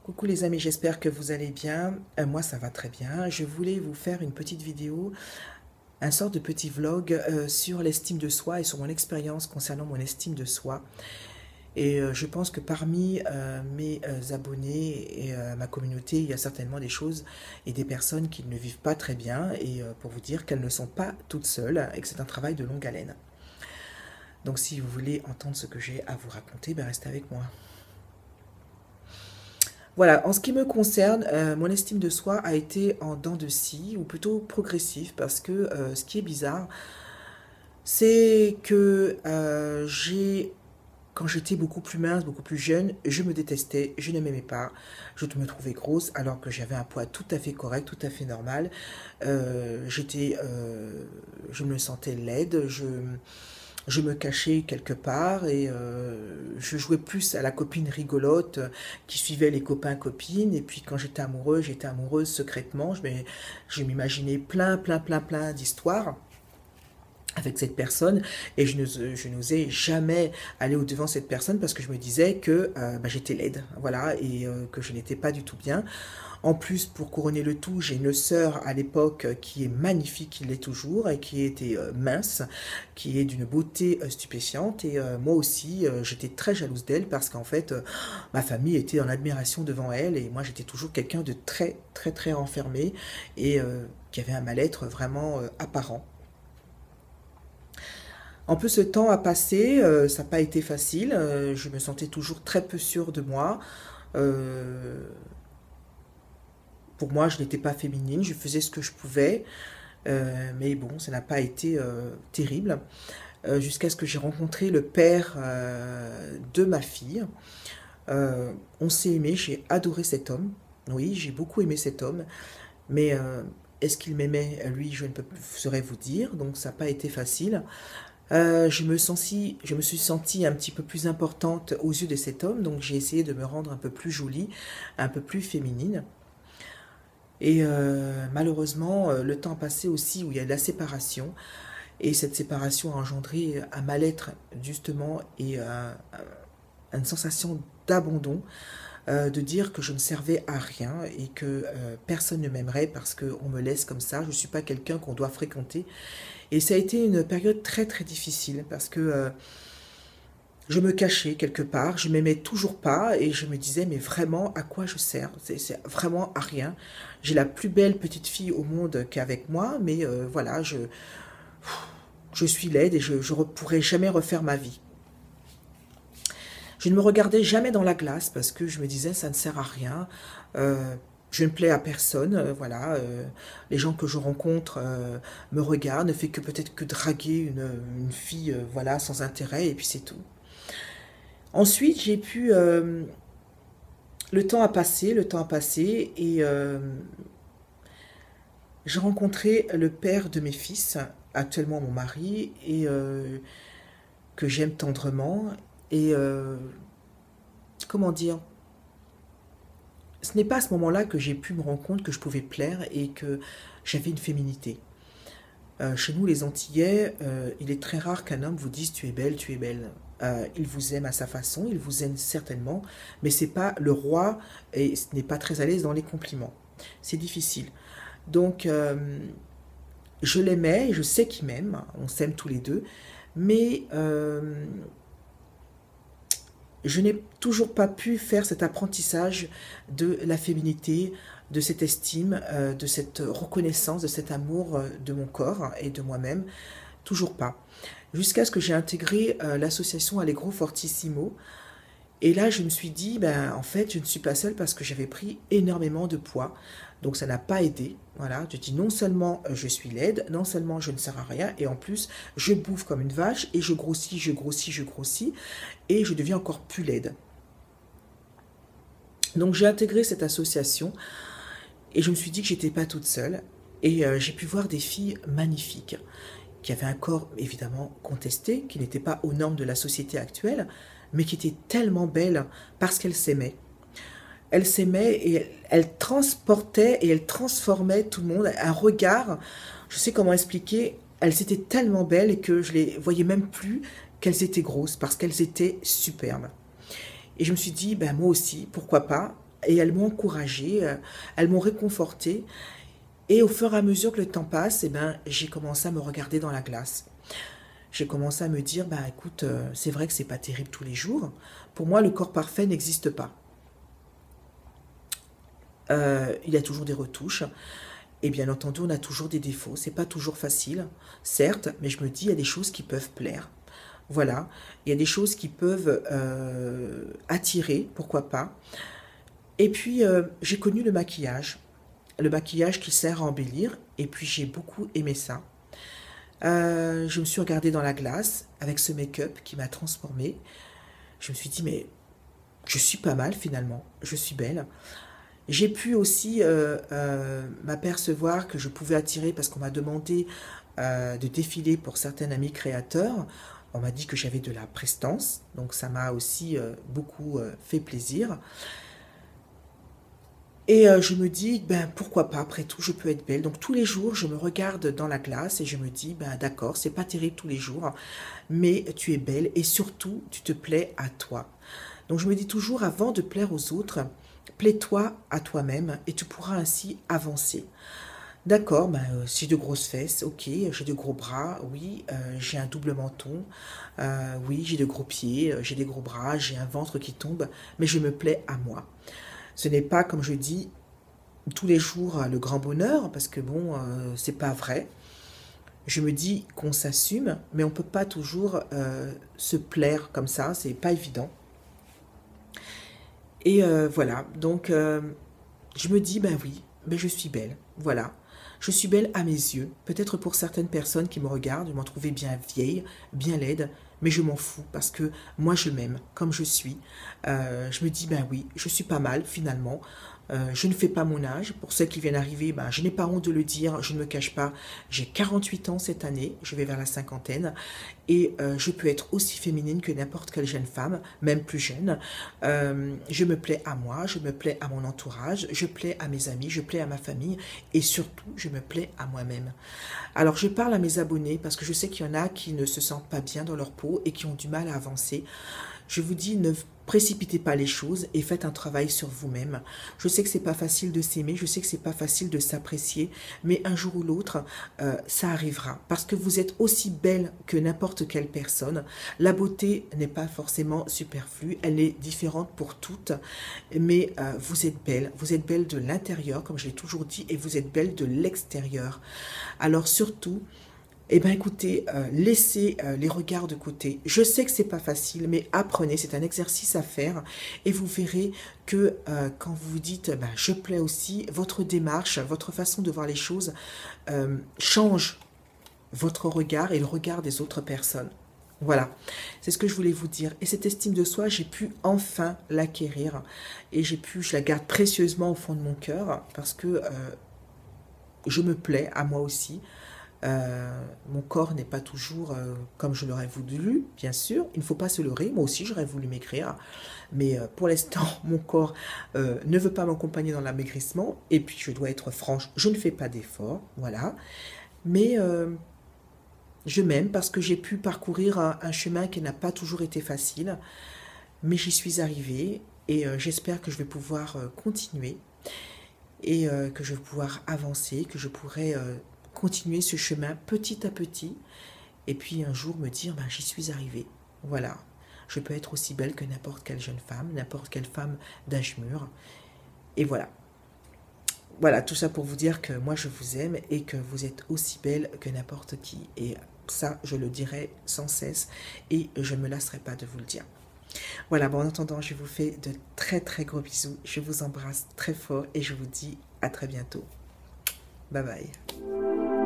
Coucou les amis, j'espère que vous allez bien. Moi ça va très bien. Je voulais vous faire une petite vidéo, un sort de petit vlog sur l'estime de soi et sur mon expérience concernant mon estime de soi. Et je pense que parmi mes abonnés et ma communauté, il y a certainement des choses et des personnes qui ne vivent pas très bien. Et pour vous dire qu'elles ne sont pas toutes seules et que c'est un travail de longue haleine. Donc si vous voulez entendre ce que j'ai à vous raconter, ben restez avec moi. Voilà, en ce qui me concerne, mon estime de soi a été en dents de scie, ou plutôt progressif, parce que ce qui est bizarre, c'est que quand j'étais beaucoup plus mince, beaucoup plus jeune, je me détestais, je ne m'aimais pas, je me trouvais grosse, alors que j'avais un poids tout à fait correct, tout à fait normal. Je me sentais laide, je me cachais quelque part et je jouais plus à la copine rigolote qui suivait les copains-copines. Et puis quand j'étais amoureuse secrètement. Je m'imaginais plein d'histoires avec cette personne et je n'osais jamais aller au-devant de cette personne parce que je me disais que j'étais laide, voilà, et que je n'étais pas du tout bien. En plus, pour couronner le tout, j'ai une sœur à l'époque qui est magnifique, qui l'est toujours, et qui était mince, qui est d'une beauté stupéfiante. Et moi aussi, j'étais très jalouse d'elle parce qu'en fait, ma famille était en admiration devant elle. Et moi, j'étais toujours quelqu'un de très renfermé et qui avait un mal-être vraiment apparent. En plus, ce temps a passé, ça n'a pas été facile. Je me sentais toujours très peu sûre de moi. Euh, Pour moi, je n'étais pas féminine, je faisais ce que je pouvais, mais bon, ça n'a pas été terrible. Jusqu'à ce que j'ai rencontré le père de ma fille. On s'est aimé, j'ai adoré cet homme. Oui, j'ai beaucoup aimé cet homme, mais est-ce qu'il m'aimait? Lui, je ne peux plus saurais vous dire, donc ça n'a pas été facile. Je me suis sentie un petit peu plus importante aux yeux de cet homme, donc j'ai essayé de me rendre un peu plus jolie, un peu plus féminine. Et malheureusement, le temps a passé aussi où il y a de la séparation. Et cette séparation a engendré un mal-être, justement, et une sensation d'abandon, de dire que je ne servais à rien et que personne ne m'aimerait parce qu'on me laisse comme ça. Je ne suis pas quelqu'un qu'on doit fréquenter. Et ça a été une période très difficile parce que je me cachais quelque part, je m'aimais toujours pas et je me disais mais vraiment à quoi je sers? C'est vraiment à rien. J'ai la plus belle petite fille au monde qu'avec moi, mais voilà, je suis laide et je ne pourrai jamais refaire ma vie. Je ne me regardais jamais dans la glace parce que je me disais ça ne sert à rien. Euh, je ne plais à personne, voilà. Les gens que je rencontre me regardent, ne fait que peut-être que draguer une fille, voilà, sans intérêt et puis c'est tout. Ensuite, le temps a passé et j'ai rencontré le père de mes fils, actuellement mon mari, et que j'aime tendrement. Et comment dire, ce n'est pas à ce moment-là que j'ai pu me rendre compte que je pouvais plaire et que j'avais une féminité. Chez nous, les Antillais, il est très rare qu'un homme vous dise tu es belle, tu es belle. Il vous aime à sa façon, il vous aime certainement, mais c'est pas le roi et ce n'est pas très à l'aise dans les compliments. C'est difficile. Donc, je l'aimais, je sais qu'il m'aime, on s'aime tous les deux, mais je n'ai toujours pas pu faire cet apprentissage de la féminité, de cette estime, de cette reconnaissance, de cet amour de mon corps et de moi-même. Toujours pas. Jusqu'à ce que j'ai intégré l'association Allegro Fortissimo. Et là, je me suis dit, ben, en fait, je ne suis pas seule parce que j'avais pris énormément de poids. Donc, ça n'a pas aidé. Voilà, je dis non seulement je suis laide, non seulement je ne sers à rien, et en plus, je bouffe comme une vache et je grossis, je grossis, et je deviens encore plus laide. Donc, j'ai intégré cette association et je me suis dit que j'étais pas toute seule. Et j'ai pu voir des filles magnifiques qui avaient un corps évidemment contesté, qui n'était pas aux normes de la société actuelle, mais qui étaient tellement belles parce qu'elles s'aimaient. Elles s'aimaient et elles transportaient et elles transformaient tout le monde. Un regard, je sais comment expliquer, elles étaient tellement belles que je les voyais même plus qu'elles étaient grosses parce qu'elles étaient superbes. Et je me suis dit, ben moi aussi, pourquoi pas? Et elles m'ont encouragée, elles m'ont réconfortée. Et au fur et à mesure que le temps passe, eh ben, j'ai commencé à me regarder dans la glace. J'ai commencé à me dire, bah écoute, c'est vrai que c'est pas terrible tous les jours. Pour moi, le corps parfait n'existe pas. Il y a toujours des retouches. Et bien entendu, on a toujours des défauts. C'est pas toujours facile, certes, mais je me dis, il y a des choses qui peuvent plaire. Voilà, il y a des choses qui peuvent attirer, pourquoi pas. Et puis, j'ai connu le maquillage qui sert à embellir, et puis j'ai beaucoup aimé ça. Je me suis regardée dans la glace avec ce make-up qui m'a transformée. Je me suis dit, mais je suis pas mal finalement, je suis belle. J'ai pu aussi m'apercevoir que je pouvais attirer, parce qu'on m'a demandé de défiler pour certains amis créateurs. On m'a dit que j'avais de la prestance, donc ça m'a aussi beaucoup fait plaisir. Et je me dis, ben pourquoi pas, après tout, je peux être belle. Donc tous les jours, je me regarde dans la glace et je me dis, ben d'accord, c'est pas terrible tous les jours, mais tu es belle et surtout, tu te plais à toi. Donc je me dis toujours, avant de plaire aux autres, plais-toi à toi-même et tu pourras ainsi avancer. D'accord, ben, j'ai de grosses fesses, ok, j'ai de gros bras, oui, j'ai un double menton, oui, j'ai de gros pieds, j'ai des gros bras, j'ai un ventre qui tombe, mais je me plais à moi. Ce n'est pas, comme je dis, tous les jours le grand bonheur, parce que bon, c'est pas vrai. Je me dis qu'on s'assume, mais on peut pas toujours se plaire comme ça, c'est pas évident. Et voilà, donc je me dis, ben oui, ben je suis belle, voilà. Je suis belle à mes yeux. Peut-être pour certaines personnes qui me regardent, m'en trouver bien vieille, bien laide, mais je m'en fous parce que moi je m'aime comme je suis. Je me dis, ben oui, je suis pas mal finalement. Je ne fais pas mon âge. Pour ceux qui viennent arriver, ben, je n'ai pas honte de le dire, je ne me cache pas. J'ai 48 ans cette année, je vais vers la cinquantaine, et je peux être aussi féminine que n'importe quelle jeune femme, même plus jeune. Je me plais à moi, je me plais à mon entourage, je plais à mes amis, je plais à ma famille, et surtout, je me plais à moi-même. Alors, je parle à mes abonnés parce que je sais qu'il y en a qui ne se sentent pas bien dans leur peau et qui ont du mal à avancer. Je vous dis, ne précipitez pas les choses et faites un travail sur vous-même. Je sais que c'est pas facile de s'aimer, je sais que c'est pas facile de s'apprécier, mais un jour ou l'autre, ça arrivera. Parce que vous êtes aussi belle que n'importe quelle personne. La beauté n'est pas forcément superflue, elle est différente pour toutes, mais vous êtes belle de l'intérieur, comme je l'ai toujours dit, et vous êtes belle de l'extérieur. Alors surtout, eh bien, écoutez, laissez les regards de côté. Je sais que c'est pas facile, mais apprenez, c'est un exercice à faire et vous verrez que quand vous vous dites ben, je plais aussi, votre démarche, votre façon de voir les choses change votre regard et le regard des autres personnes. Voilà, c'est ce que je voulais vous dire. Et cette estime de soi, j'ai pu enfin l'acquérir et je la garde précieusement au fond de mon cœur parce que je me plais à moi aussi. Mon corps n'est pas toujours comme je l'aurais voulu, bien sûr. Il ne faut pas se leurrer. Moi aussi, j'aurais voulu maigrir. Mais pour l'instant, mon corps ne veut pas m'accompagner dans l'amaigrissement. Et puis, je dois être franche, je ne fais pas d'efforts. Voilà. Mais je m'aime parce que j'ai pu parcourir un chemin qui n'a pas toujours été facile. Mais j'y suis arrivée. Et j'espère que je vais pouvoir continuer. Et que je vais pouvoir avancer, que je pourrai continuer ce chemin petit à petit et puis un jour me dire ben, j'y suis arrivée. Voilà, je peux être aussi belle que n'importe quelle jeune femme, n'importe quelle femme d'âge mûr. Et voilà. Voilà, tout ça pour vous dire que moi je vous aime et que vous êtes aussi belle que n'importe qui. Et ça, je le dirai sans cesse et je ne me lasserai pas de vous le dire. Voilà, bon, en attendant, je vous fais de très très gros bisous. Je vous embrasse très fort et je vous dis à très bientôt. Bye bye.